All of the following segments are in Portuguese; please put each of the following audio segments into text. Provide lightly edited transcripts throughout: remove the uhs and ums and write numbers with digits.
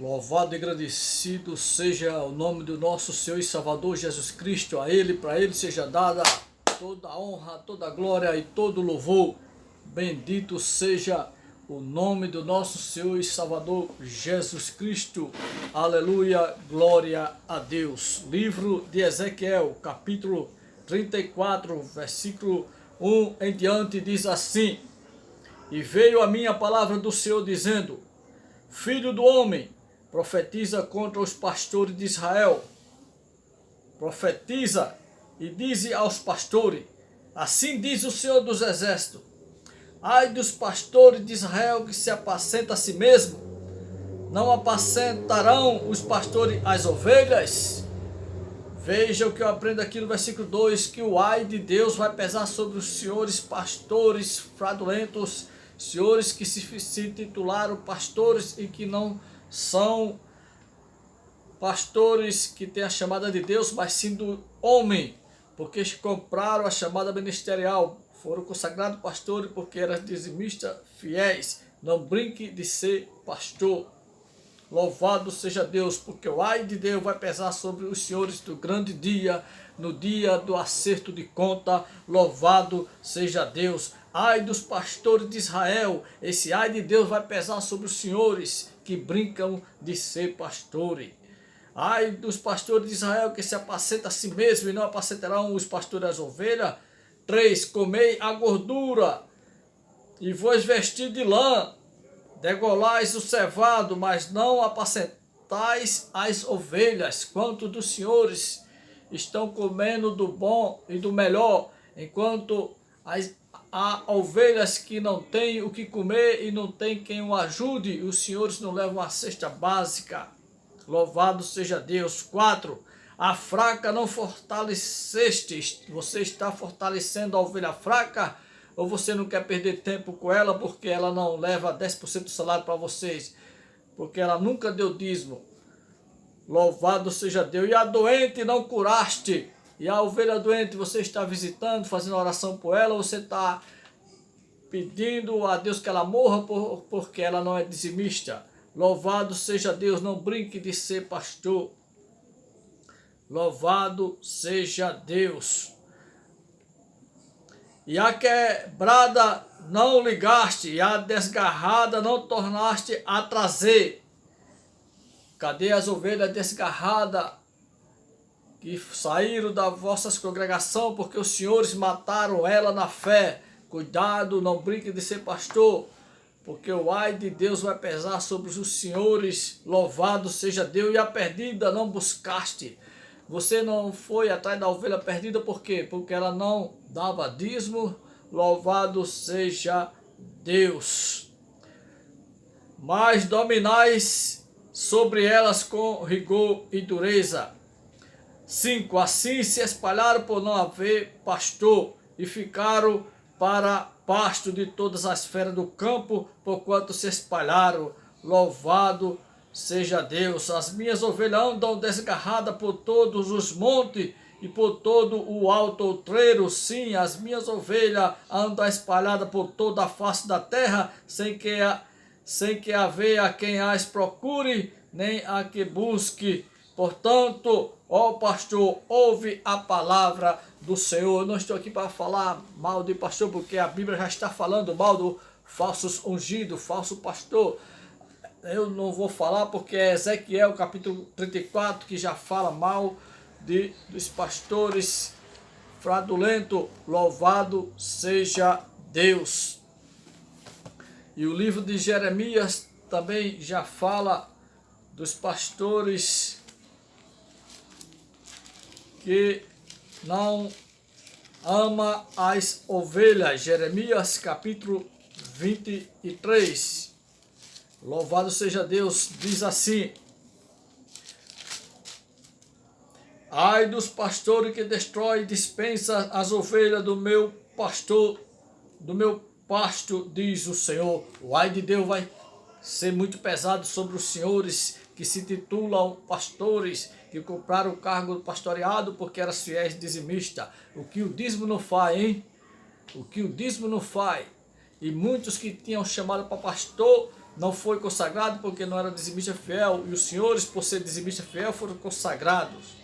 Louvado e agradecido seja o nome do nosso Senhor e Salvador Jesus Cristo. A Ele, para Ele seja dada toda a honra, toda a glória e todo o louvor. Bendito seja o nome do nosso Senhor e Salvador Jesus Cristo. Aleluia, glória a Deus. Livro de Ezequiel, capítulo 34, versículo 1 em diante, diz assim: E veio a minha palavra do Senhor dizendo: Filho do homem, profetiza contra os pastores de Israel. Profetiza e dize aos pastores: Assim diz o Senhor dos Exércitos: Ai dos pastores de Israel que se apacentam a si mesmo. Não apacentarão os pastores as ovelhas? Veja o que eu aprendo aqui no versículo 2, que o ai de Deus vai pesar sobre os senhores pastores fraudulentos, senhores que se titularam pastores e que não são pastores que têm a chamada de Deus, mas sim do homem, porque compraram a chamada ministerial, foram consagrados pastores porque eram dizimistas fiéis. Não brinque de ser pastor. Louvado seja Deus, porque o ai de Deus vai pesar sobre os senhores do grande dia, no dia do acerto de conta. Louvado seja Deus. Ai dos pastores de Israel, esse ai de Deus vai pesar sobre os senhores que brincam de ser pastores. Ai dos pastores de Israel que se apacentam a si mesmo e não apacentarão os pastores das ovelhas. 3. Comei a gordura e vos vestir de lã. Degolais o cevado, mas não apacentais as ovelhas. Quanto dos senhores estão comendo do bom e do melhor, enquanto há ovelhas que não têm o que comer e não tem quem o ajude, e os senhores não levam a cesta básica. Louvado seja Deus. 4. A fraca não fortaleceste. Você está fortalecendo a ovelha fraca? Ou você não quer perder tempo com ela porque ela não leva 10% do salário para vocês? Porque ela nunca deu dízimo. Louvado seja Deus. E a doente não curaste. E a ovelha doente você está visitando, fazendo oração por ela, ou você está pedindo a Deus que ela morra porque ela não é dizimista. Louvado seja Deus. Não brinque de ser pastor. Louvado seja Deus. E a quebrada não ligaste, e a desgarrada não tornaste a trazer. Cadê as ovelhas desgarradas que saíram da vossas congregação, porque os senhores mataram ela na fé? Cuidado, não brinque de ser pastor, porque o ai de Deus vai pesar sobre os senhores. Louvado seja Deus. E a perdida não buscaste. Você não foi atrás da ovelha perdida, por quê? Porque ela não dava dízimo. Louvado seja Deus. Mas dominais sobre elas com rigor e dureza. 5. Assim se espalharam por não haver pastor, e ficaram para pasto de todas as feras do campo, porquanto se espalharam. Louvado seja Deus. As minhas ovelhas andam desgarradas por todos os montes e por todo o alto outreiro. Sim, as minhas ovelhas andam espalhadas por toda a face da terra, sem que haver a quem as procure, nem a que busque. Portanto, ó pastor, ouve a palavra do Senhor. Eu não estou aqui para falar mal de pastor, porque a Bíblia já está falando mal do falsos ungido, falso pastor. Eu não vou falar porque é Ezequiel capítulo 34 que já fala mal dos pastores fraudulentos. Louvado seja Deus. E o livro de Jeremias também já fala dos pastores que não ama as ovelhas. Jeremias capítulo 23. Louvado seja Deus, diz assim: Ai dos pastores que destrói e dispensa as ovelhas do meu pastor, do meu pasto, diz o Senhor. O ai de Deus vai ser muito pesado sobre os senhores que se titulam pastores, que compraram o cargo do pastoreado porque eram fiéis dizimistas. O que o dízimo não faz, hein? O que o dízimo não faz. E muitos que tinham chamado para pastor não foi consagrado porque não era dizimista fiel, e os senhores, por ser dizimista fiel, foram consagrados.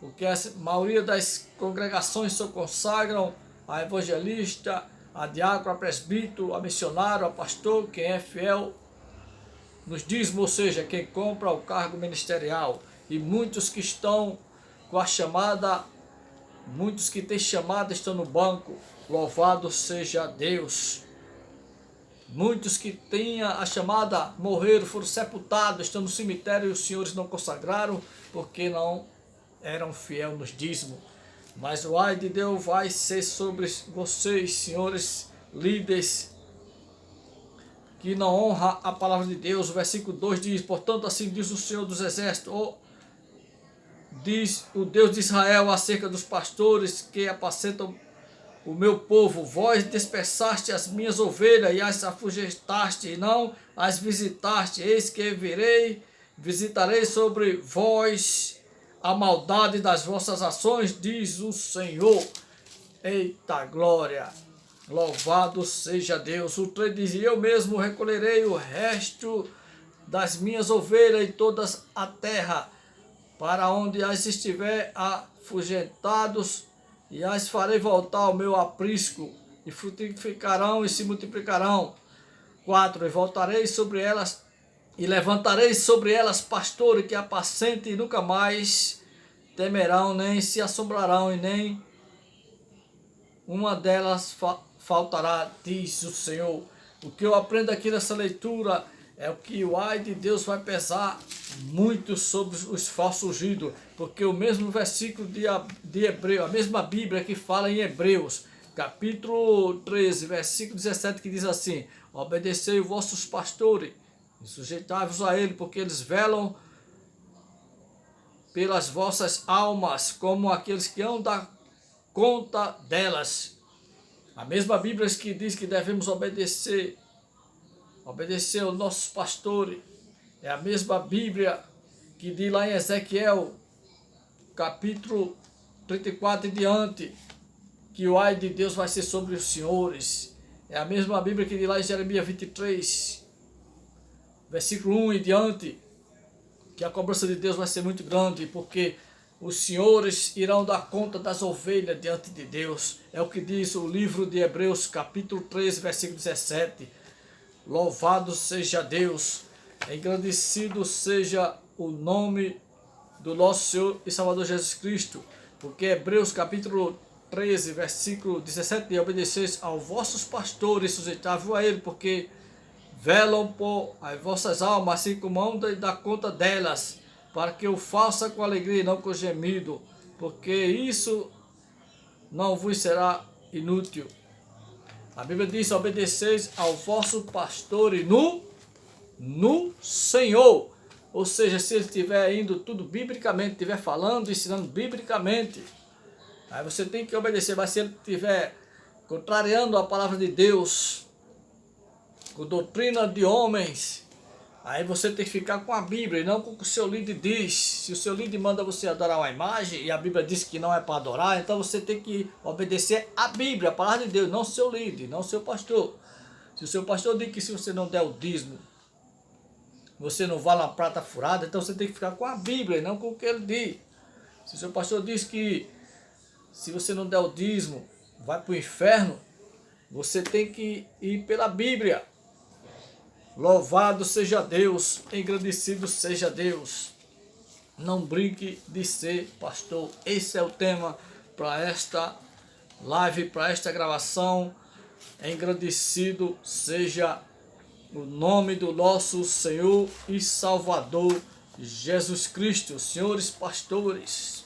Porque a maioria das congregações só consagram a evangelista, a diácono, a presbítero, a missionário, a pastor, quem é fiel nos dízimos, ou seja, quem compra o cargo ministerial. E muitos que estão com a chamada, muitos que têm chamada estão no banco, louvado seja Deus. Muitos que têm a chamada morreram, foram sepultados, estão no cemitério e os senhores não consagraram porque não eram fiéis nos dízimos. Mas o ai de Deus vai ser sobre vocês, senhores líderes, que não honra a palavra de Deus. O versículo 2 diz: portanto, assim diz o Senhor dos Exércitos, diz o Deus de Israel acerca dos pastores que apacentam o meu povo: vós dispersaste as minhas ovelhas e as afugentaste, e não as visitaste. Eis que visitarei sobre vós a maldade das vossas ações, diz o Senhor. Eita glória! Louvado seja Deus. O 3 diz: eu mesmo recolherei o resto das minhas ovelhas em toda a terra, para onde as estiver afugentados, e as farei voltar ao meu aprisco, e frutificarão e se multiplicarão. 4. E voltarei sobre elas, e levantarei sobre elas pastores que apacentem, e nunca mais temerão, nem se assombrarão, e nem uma delas faltará, diz o Senhor. O que eu aprendo aqui nessa leitura é o que o ai de Deus vai pesar muito sobre os falsos ungidos, porque o mesmo versículo de Hebreu, a mesma Bíblia que fala em Hebreus, capítulo 13, versículo 17, que diz assim: obedecei os vossos pastores e sujeitai-vos a ele, porque eles velam pelas vossas almas, como aqueles que hão dar conta delas. A mesma Bíblia que diz que devemos obedecer aos nossos pastores, é a mesma Bíblia que diz lá em Ezequiel, capítulo 34 e diante, que o ai de Deus vai ser sobre os senhores. É a mesma Bíblia que diz lá em Jeremias 23, versículo 1 e diante, que a cobrança de Deus vai ser muito grande, porque os senhores irão dar conta das ovelhas diante de Deus. É o que diz o livro de Hebreus, capítulo 13, versículo 17. Louvado seja Deus, engrandecido seja o nome do nosso Senhor e Salvador Jesus Cristo, porque Hebreus capítulo 13, versículo 17, e obedeceis aos vossos pastores, sujeitável a ele, porque velam por as vossas almas, assim como hão de dar conta delas, para que o faça com alegria e não com gemido, porque isso não vos será inútil. A Bíblia diz: obedeceis ao vosso pastor e no Senhor. Ou seja, se ele estiver indo tudo biblicamente, estiver falando, ensinando biblicamente, aí você tem que obedecer. Mas se ele estiver contrariando a palavra de Deus, com doutrina de homens, aí você tem que ficar com a Bíblia e não com o que o seu líder diz. Se o seu líder manda você adorar uma imagem e a Bíblia diz que não é para adorar, então você tem que obedecer a Bíblia, a palavra de Deus, não o seu líder, não o seu pastor. Se o seu pastor diz que se você não der o dízimo, você não vale uma prata furada, então você tem que ficar com a Bíblia e não com o que ele diz. Se o seu pastor diz que se você não der o dízimo, vai para o inferno, você tem que ir pela Bíblia. Louvado seja Deus, engrandecido seja Deus. Não brinque de ser pastor. Esse é o tema para esta live, para esta gravação. Engrandecido seja o nome do nosso Senhor e Salvador Jesus Cristo. Senhores pastores,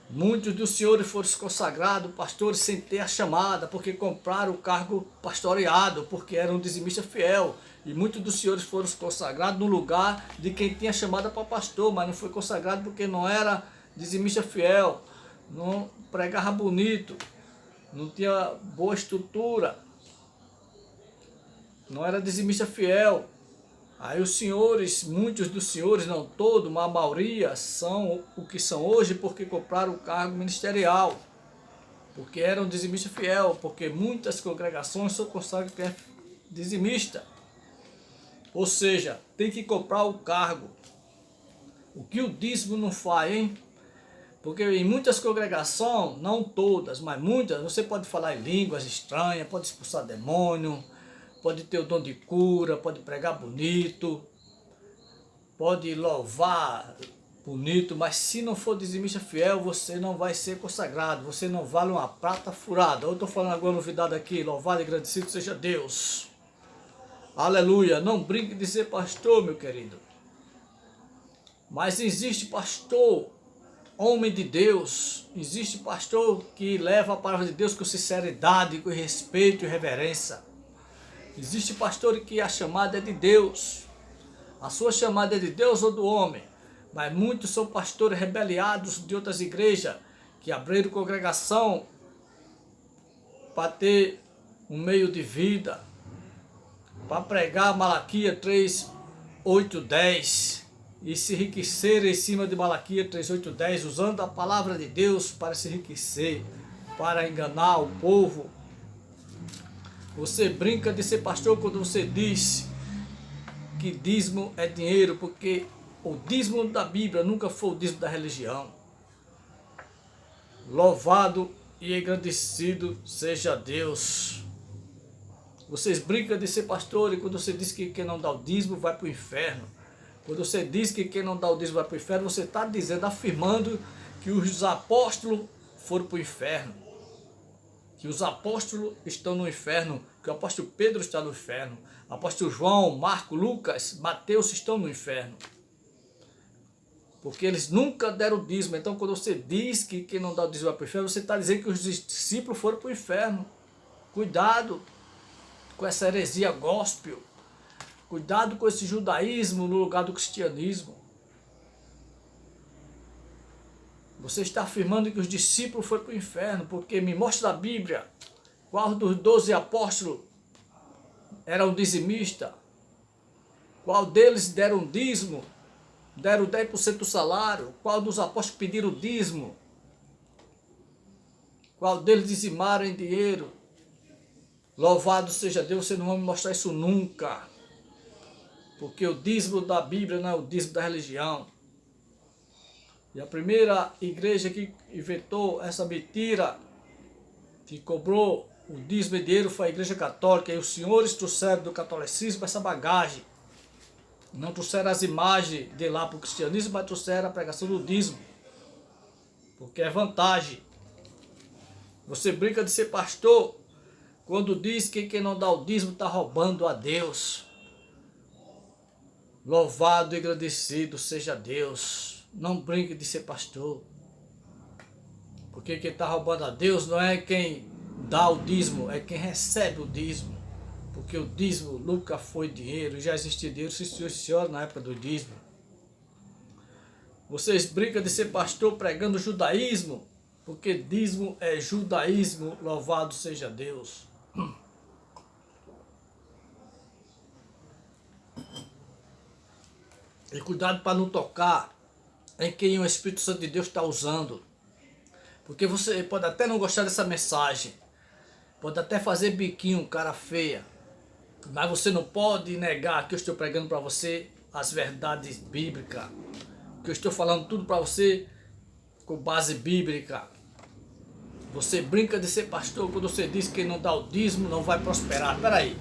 muitos dos senhores foram consagrados pastores sem ter a chamada, porque compraram o cargo pastoreado, porque eram dizimista fiel. E muitos dos senhores foram consagrados no lugar de quem tinha chamada para pastor, mas não foi consagrado porque não era dizimista fiel, não pregava bonito, não tinha boa estrutura, não era dizimista fiel. Aí os senhores, muitos dos senhores, não todos, mas a maioria, são o que são hoje porque compraram o cargo ministerial, porque eram dizimista fiel, porque muitas congregações só consagram quem é dizimista. Ou seja, tem que comprar o cargo. O que o dízimo não faz, hein? Porque em muitas congregações, não todas, mas muitas, você pode falar em línguas estranhas, pode expulsar demônio, pode ter o dom de cura, pode pregar bonito, pode louvar bonito, mas se não for dizimista fiel, você não vai ser consagrado, você não vale uma prata furada. Eu estou falando agora novidade aqui, louvado e agradecido seja Deus. Aleluia, não brinque de ser pastor, meu querido. Mas existe pastor, homem de Deus, existe pastor que leva a palavra de Deus com sinceridade, com respeito e reverência. Existe pastor que a chamada é de Deus. A sua chamada é de Deus ou do homem. Mas muitos são pastores rebeliados de outras igrejas que abriram congregação para ter um meio de vida, para pregar Malaquias 3, 8, 10 e se enriquecer em cima de Malaquias 3, 8, 10, usando a palavra de Deus para se enriquecer, para enganar o povo. Você brinca de ser pastor quando você diz que dízimo é dinheiro, porque o dízimo da Bíblia nunca foi o dízimo da religião. Louvado e agradecido seja Deus. Vocês brincam de ser pastor e quando você diz que quem não dá o dízimo vai para o inferno. Quando você diz que quem não dá o dízimo vai para o inferno, você está dizendo, afirmando que os apóstolos foram para o inferno. Que os apóstolos estão no inferno, que o apóstolo Pedro está no inferno. O apóstolo João, Marcos, Lucas, Mateus estão no inferno. Porque eles nunca deram dízimo. Então quando você diz que quem não dá o dízimo vai para o inferno, você está dizendo que os discípulos foram para o inferno. Cuidado com essa heresia gospel. Cuidado com esse judaísmo no lugar do cristianismo. Você está afirmando que os discípulos foram para o inferno, porque me mostra a Bíblia qual dos 12 apóstolos era um dizimista, qual deles deram dízimo, deram 10% do salário, qual dos apóstolos pediram dízimo, qual deles dizimaram em dinheiro. Louvado seja Deus, você não vai me mostrar isso nunca. Porque o dízimo da Bíblia não é o dízimo da religião. E a primeira igreja que inventou essa mentira, que cobrou o dízimo e dinheiro, foi a igreja católica. E os senhores trouxeram do catolicismo essa bagagem. Não trouxeram as imagens de lá para o cristianismo, mas trouxeram a pregação do dízimo. Porque é vantagem. Você brinca de ser pastor quando diz que quem não dá o dízimo está roubando a Deus. Louvado e agradecido seja Deus. Não brinque de ser pastor. Porque quem está roubando a Deus não é quem dá o dízimo, é quem recebe o dízimo. Porque o dízimo nunca foi dinheiro, já existia dinheiro, senhora, na época do dízimo. Vocês brincam de ser pastor pregando judaísmo, porque dízimo é judaísmo, louvado seja Deus. E cuidado para não tocar em quem o Espírito Santo de Deus está usando. Porque você pode até não gostar dessa mensagem, pode até fazer biquinho, cara feia, mas você não pode negar que eu estou pregando para você as verdades bíblicas, que eu estou falando tudo para você com base bíblica. Você brinca de ser pastor quando você diz que quem não dá o dízimo não vai prosperar. Espera aí.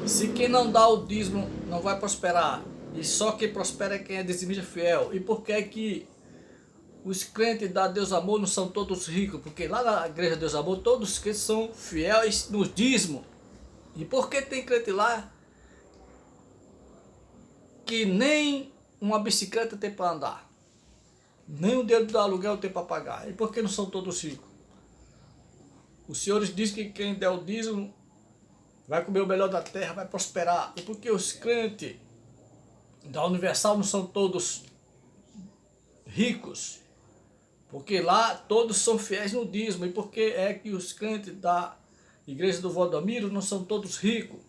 Se quem não dá o dízimo não vai prosperar, e só quem prospera é quem é dizimista fiel, e por que é que os crentes da Deus Amor não são todos ricos? Porque lá na igreja Deus Amor todos os crentes são fiéis no dízimo. E por que tem crente lá que nem uma bicicleta tem para andar? Nem o dinheiro do aluguel tem para pagar. E por que não são todos ricos? Os senhores dizem que quem der o dízimo vai comer o melhor da terra, vai prosperar. E por que os crentes da Universal não são todos ricos? Porque lá todos são fiéis no dízimo. E por que é que os crentes da Igreja do Valdomiro não são todos ricos?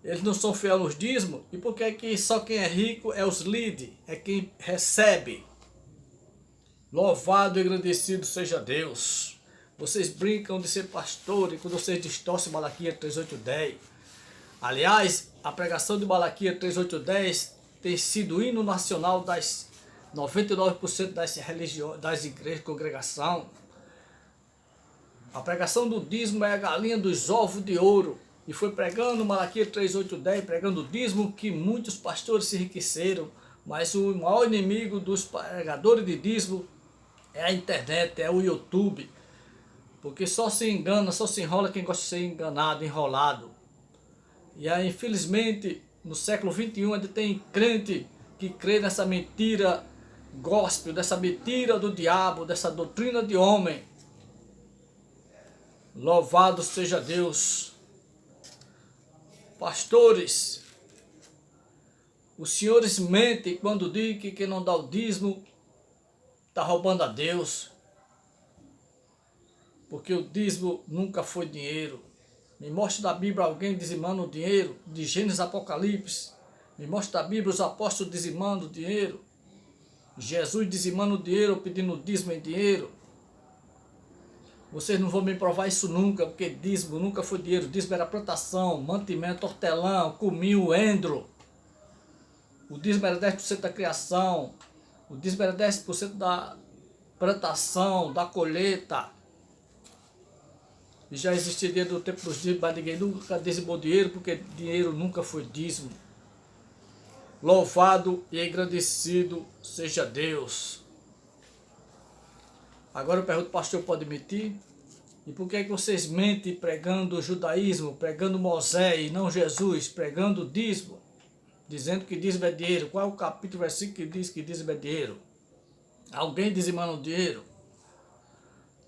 Eles não são fiéis nos dízimos. E por que é que só quem é rico é os líderes? É quem recebe. Louvado e agradecido seja Deus. Vocês brincam de ser pastor e quando vocês distorcem Malaquias 3:8-10. Aliás, a pregação de Malaquias 3:8-10 tem sido o hino nacional das 99% das religiões, das igrejas, congregação. A pregação do dízimo é a galinha dos ovos de ouro. E foi pregando Malaquias 3:8-10, pregando o dízimo, que muitos pastores se enriqueceram. Mas o maior inimigo dos pregadores de dízimo é a internet, é o YouTube. Porque só se engana, só se enrola quem gosta de ser enganado, enrolado. E aí, infelizmente, no século XXI, ainda tem crente que crê nessa mentira gospel, dessa mentira do diabo, dessa doutrina de homem. Louvado seja Deus. Pastores, os senhores mentem quando dizem que quem não dá o dízimo está roubando a Deus. Porque o dízimo nunca foi dinheiro. Me mostre da Bíblia alguém dizimando o dinheiro, de Gênesis, Apocalipse. Me mostre da Bíblia os apóstolos dizimando o dinheiro. Jesus dizimando o dinheiro, pedindo dízimo em dinheiro. Vocês não vão me provar isso nunca, porque dízimo nunca foi dinheiro. Dízimo era plantação, mantimento, hortelã, cominho, endro. O dízimo era 10% da criação. O dízimo era 10% da plantação, da colheita. E já existia dinheiro do tempo dos dízimos, mas ninguém nunca dizimou dinheiro, porque dinheiro nunca foi dízimo. Louvado e engrandecido seja Deus. Agora eu pergunto, pastor, pode mentir? E por que é que vocês mentem pregando o judaísmo, pregando Moisés e não Jesus, pregando o dízimo, dizendo que dízimo é dinheiro? Qual é o capítulo, versículo que diz que dízimo é dinheiro? Alguém dizimando dinheiro?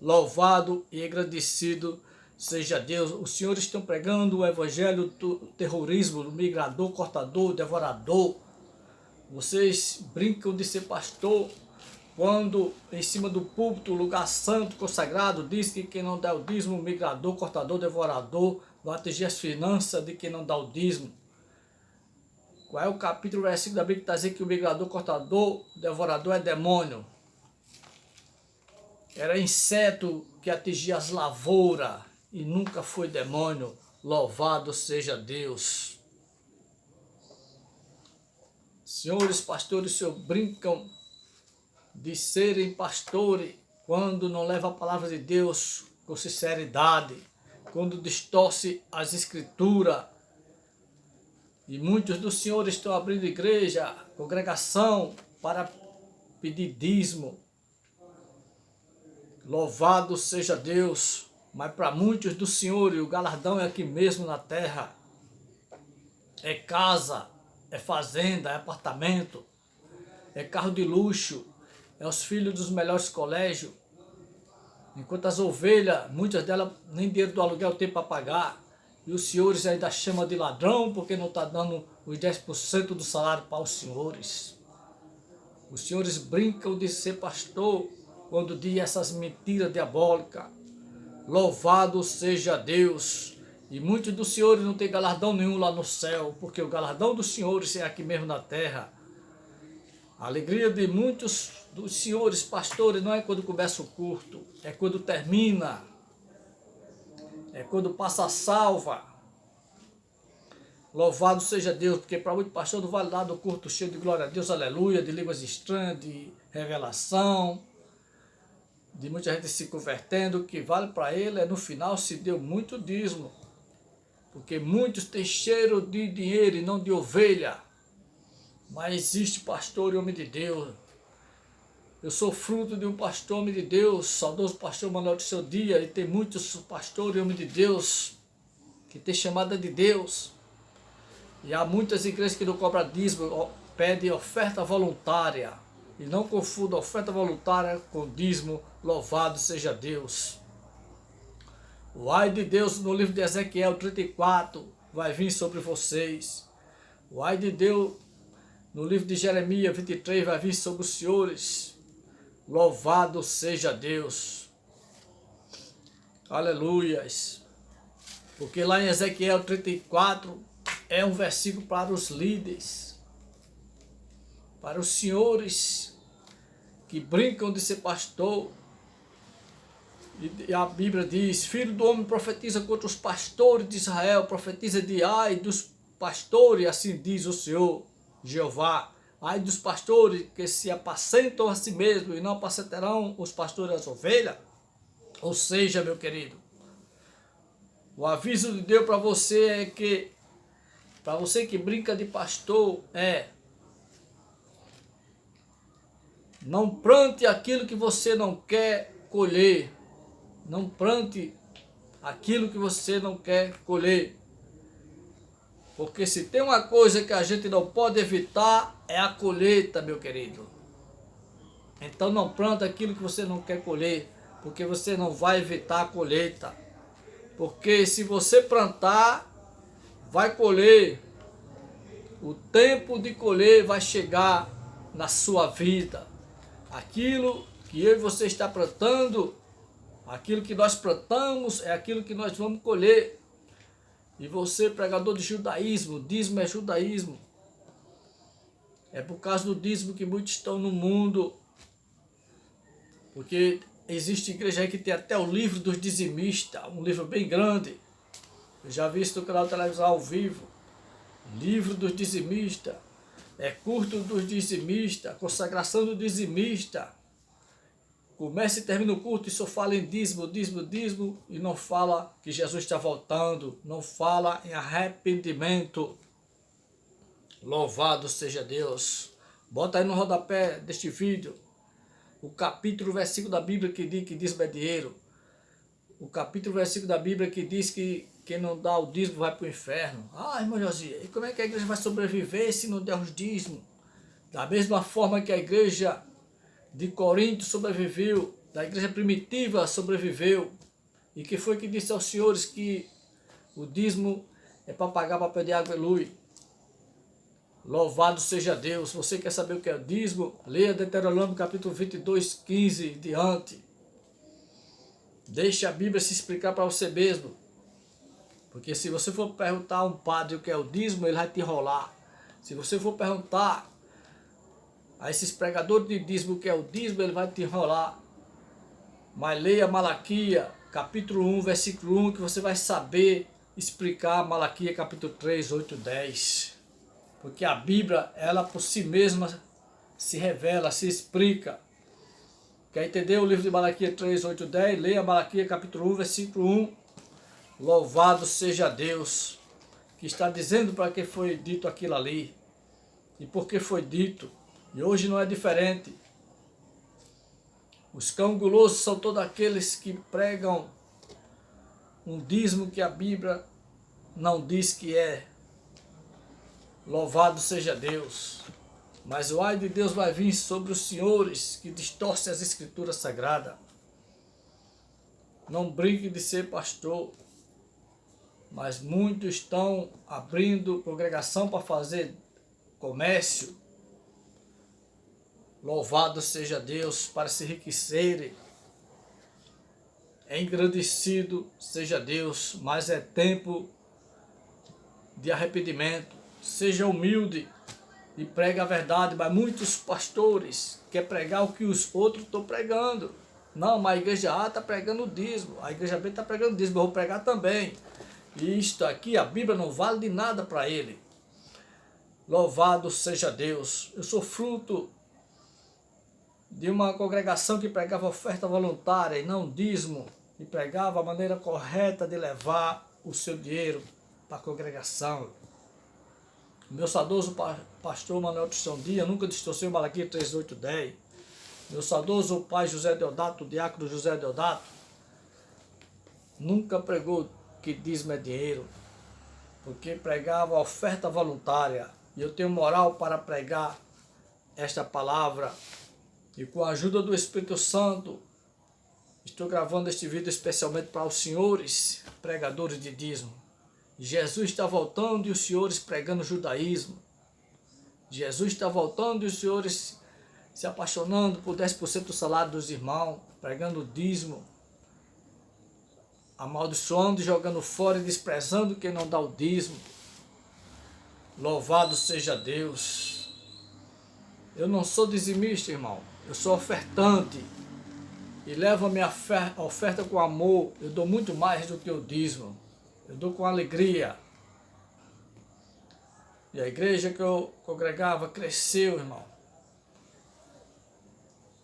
Louvado e engrandecido seja Deus. Os senhores estão pregando o evangelho do terrorismo, do migrador, cortador, devorador. Vocês brincam de ser pastor quando em cima do púlpito, lugar santo, consagrado, diz que quem não dá o dízimo, migrador, cortador, devorador, vai atingir as finanças de quem não dá o dízimo. Qual é o capítulo, versículo da Bíblia que está dizendo que o migrador, cortador, devorador é demônio? Era inseto que atingia as lavouras e nunca foi demônio. Louvado seja Deus. Senhores pastores, senhores brincam de serem pastores quando não levam a palavra de Deus com sinceridade, quando distorce as escrituras. E muitos dos senhores estão abrindo igreja, congregação, para pedir dízimo. Louvado seja Deus, mas para muitos dos senhores o galardão é aqui mesmo na terra. É casa, é fazenda, é apartamento, é carro de luxo, é os filhos dos melhores colégios. Enquanto as ovelhas, muitas delas nem dinheiro do aluguel tem para pagar. E os senhores ainda chamam de ladrão porque não está dando os 10% do salário para os senhores. Os senhores brincam de ser pastor quando diz essas mentiras diabólicas. Louvado seja Deus. E muitos dos senhores não têm galardão nenhum lá no céu, porque o galardão dos senhores é aqui mesmo na terra. A alegria de muitos dos senhores pastores não é quando começa o culto, é quando termina, é quando passa a salva. Louvado seja Deus, porque para muito pastor não vale nada o culto cheio de glória a Deus, aleluia, de línguas estranhas, de revelação, de muita gente se convertendo. O que vale para ele é no final se deu muito dízimo, porque muitos têm cheiro de dinheiro e não de ovelha. Mas existe pastor e homem de Deus. Eu sou fruto de um pastor homem de Deus, saudoso pastor Manuel de Seu Dia, e tem muitos pastores e homens de Deus que tem chamada de Deus. E há muitas igrejas que não cobram dízimo, pedem oferta voluntária. E não confunda oferta voluntária com dízimo. Louvado seja Deus. O ai de Deus no livro de Ezequiel 34 vai vir sobre vocês. O ai de Deus no livro de Jeremias 23 vai vir sobre os senhores. Louvado seja Deus. Aleluias. Porque lá em Ezequiel 34 é um versículo para os líderes, para os senhores que brincam de ser pastor E a Bíblia diz, filho do homem profetiza contra os pastores de Israel, profetiza de ai dos pastores, assim diz o Senhor, Jeová. Ai dos pastores que se apacentam a si mesmos e não apacentarão os pastores das ovelhas. Ou seja, meu querido, o aviso de Deus para você é que, para você que brinca de pastor, não plante aquilo que você não quer colher. Não plante aquilo que você não quer colher. Porque se tem uma coisa que a gente não pode evitar, é a colheita, meu querido. Então não planta aquilo que você não quer colher, porque você não vai evitar a colheita. Porque se você plantar, vai colher. O tempo de colher vai chegar na sua vida. Aquilo que eu e você está plantando, aquilo que nós plantamos é aquilo que nós vamos colher. E você, pregador de judaísmo, dízimo é judaísmo. É por causa do dízimo que muitos estão no mundo. Porque existe igreja aí que tem até o livro dos dizimistas, um livro bem grande. Eu já vi isso no canal de televisão ao vivo. Livro dos dizimistas. É curto dos dizimistas, consagração do dizimista. Começa e termina o culto e só fala em dízimo, dízimo, dízimo, e não fala que Jesus está voltando, não fala em arrependimento. Louvado seja Deus. Bota aí no rodapé deste vídeo o capítulo, o versículo da Bíblia que diz dinheiro. O capítulo, o versículo da Bíblia que diz que quem não dá o dízimo vai para o inferno. Ah, irmão Josias, e como é que a igreja vai sobreviver se não der os dízimos? Da mesma forma que a igreja de Corinto sobreviveu, da igreja primitiva sobreviveu. E que foi que disse aos senhores que o dízimo é para pagar papel de água e luz. Louvado seja Deus. Você quer saber o que é o dízimo? Leia Deuteronômio capítulo 22, 15 diante. Deixe a Bíblia se explicar para você mesmo. Porque se você for perguntar a um padre o que é o dízimo, ele vai te enrolar. Se você for perguntar a esses pregadores de dízimo o que é o dízimo, ele vai te enrolar. Mas leia Malaquias, capítulo 1, versículo 1, que você vai saber explicar Malaquias, capítulo 3, 8, 10. Porque a Bíblia, ela por si mesma se revela, se explica. Quer entender o livro de Malaquias 3, 8, 10? Leia Malaquias, capítulo 1, versículo 1. Louvado seja Deus, que está dizendo para que foi dito aquilo ali. E por que foi dito. E hoje não é diferente. Os cão gulosos são todos aqueles que pregam um dízimo que a Bíblia não diz que é. Louvado seja Deus. Mas o ai de Deus vai vir sobre os senhores que distorcem as escrituras sagradas. Não brinque de ser pastor. Mas muitos estão abrindo congregação para fazer comércio. Louvado seja Deus, para se enriquecerem. Engrandecido seja Deus, mas é tempo de arrependimento. Seja humilde e prega a verdade. Mas muitos pastores querem pregar o que os outros estão pregando. Não, mas a igreja A está pregando o dízimo, a igreja B está pregando o dízimo, eu vou pregar também. E isto aqui, a Bíblia não vale de nada para ele. Louvado seja Deus. Eu sou fruto de uma congregação que pregava oferta voluntária e não dízimo. E pregava a maneira correta de levar o seu dinheiro para a congregação. Meu saudoso pastor Manuel Tristão Dias nunca distorceu Malaquias 3, 8, 10. Meu saudoso pai José Deodato, o diácono José Deodato, nunca pregou que dízimo é dinheiro, porque pregava oferta voluntária. E eu tenho moral para pregar esta palavra. E com a ajuda do Espírito Santo, estou gravando este vídeo especialmente para os senhores pregadores de dízimo. Jesus está voltando e os senhores pregando judaísmo. Jesus está voltando e os senhores se apaixonando por 10% do salário dos irmãos, pregando dízimo, amaldiçoando e jogando fora e desprezando quem não dá o dízimo. Louvado seja Deus. Eu não sou dizimista, irmão. Eu sou ofertante. e levo a minha oferta com amor, eu dou muito mais do que o dízimo. Eu dou com alegria. E a igreja que eu congregava cresceu, irmão.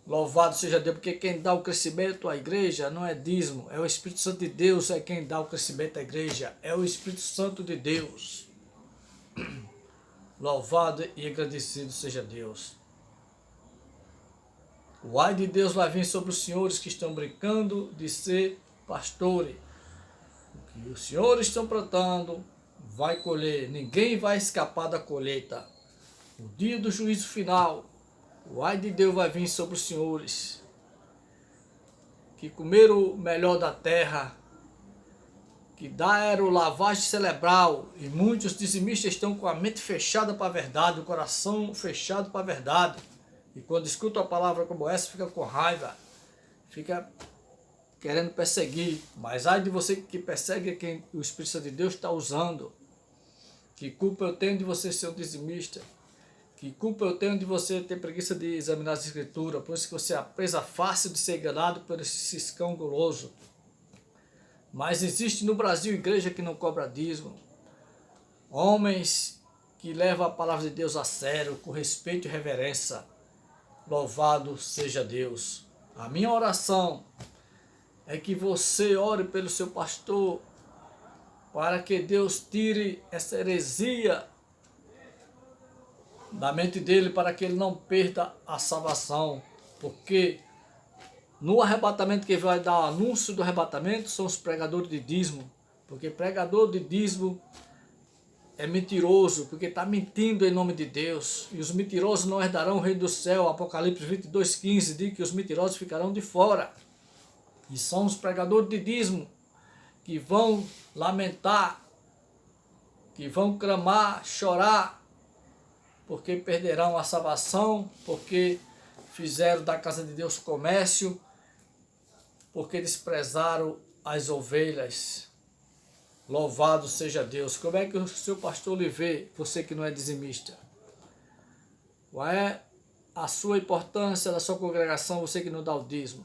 Louvado seja Deus, porque quem dá o crescimento à igreja não é dízimo, é o Espírito Santo de Deus, é quem dá o crescimento à igreja, é o Espírito Santo de Deus. Louvado e agradecido seja Deus. O ai de Deus vai vir sobre os senhores que estão brincando de ser pastores. O que os senhores estão plantando vai colher, ninguém vai escapar da colheita. O dia do juízo final, o ai de Deus vai vir sobre os senhores que comeram o melhor da terra, que deram lavagem cerebral, e muitos dizimistas estão com a mente fechada para a verdade, o coração fechado para a verdade, e quando escutam a palavra como essa, fica com raiva, fica querendo perseguir, mas ai de você que persegue quem o Espírito Santo de Deus está usando. Que culpa eu tenho de você ser um dizimista? Que culpa eu tenho de você ter preguiça de examinar as escrituras? Por isso que você é a presa fácil de ser enganado por esse ciscão guloso. Mas existe no Brasil igreja que não cobra dízimo. Homens que levam a palavra de Deus a sério, com respeito e reverência. Louvado seja Deus. A minha oração é que você ore pelo seu pastor, para que Deus tire essa heresia da mente dele, para que ele não perda a salvação, porque no arrebatamento que vai dar o anúncio do arrebatamento são os pregadores de dízimo, porque pregador de dízimo é mentiroso, porque está mentindo em nome de Deus, e os mentirosos não herdarão o reino do céu. Apocalipse 22:15 diz que os mentirosos ficarão de fora, e são os pregadores de dízimo que vão lamentar, que vão clamar, chorar, porque perderão a salvação, porque fizeram da casa de Deus comércio, porque desprezaram as ovelhas. Louvado seja Deus. Como é que o seu pastor lhe vê, você que não é dizimista? Qual é a sua importância da sua congregação, você que não dá o dízimo?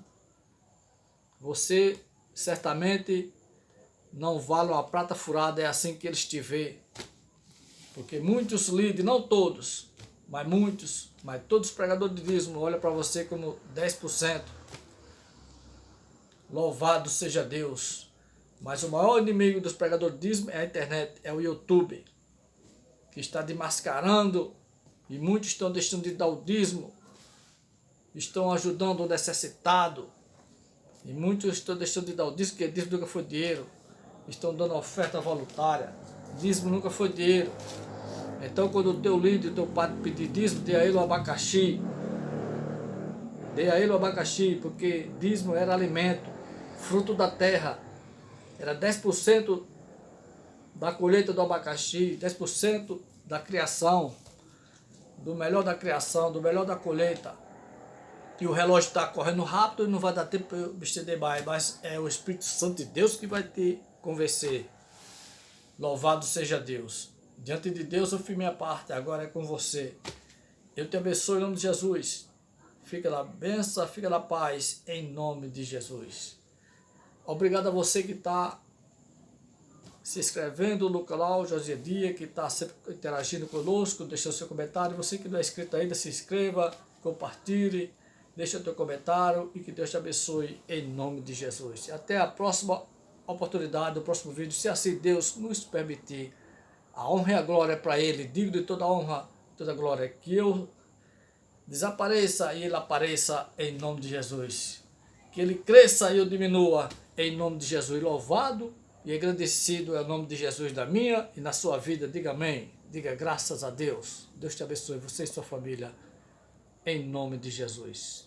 Você certamente não vale uma prata furada, é assim que eles te vê. Porque muitos líderes, não todos, mas muitos, mas todos os pregadores de dízimo olham para você como 10%. Louvado seja Deus. Mas o maior inimigo dos pregadores de dízimo é a internet, é o YouTube, que está desmascarando, e muitos estão deixando de dar o dízimo, estão ajudando o necessitado, e muitos estão deixando de dar o dízimo, porque dízimo nunca foi dinheiro. Estão dando oferta voluntária. Dízimo nunca foi dinheiro. Então quando o teu líder, o teu padre pedir dízimo, dê a ele o abacaxi. Dê a ele o abacaxi, porque dízimo era alimento, fruto da terra. Era 10% da colheita do abacaxi, 10% da criação, do melhor da criação, do melhor da colheita. E o relógio está correndo rápido e não vai dar tempo para eu me estender mais, mas é o Espírito Santo de Deus que vai te convencer. Louvado seja Deus. Diante de Deus eu fiz minha parte, agora é com você. Eu te abençoe em nome de Jesus. Fica na bênção, fica na paz, em nome de Jesus. Obrigado a você que está se inscrevendo no canal Josias Dias, que está sempre interagindo conosco, deixando seu comentário. Você que não é inscrito ainda, se inscreva, compartilhe, deixa o teu comentário e que Deus te abençoe em nome de Jesus. Até a próxima oportunidade, o próximo vídeo, se assim Deus nos permitir. A honra e a glória é para Ele, digno de toda a honra, toda a glória. Que eu desapareça e Ele apareça em nome de Jesus. Que Ele cresça e eu diminua em nome de Jesus. Louvado e agradecido é o nome de Jesus na minha e na sua vida. Diga amém. Diga graças a Deus. Deus te abençoe, você e sua família, em nome de Jesus.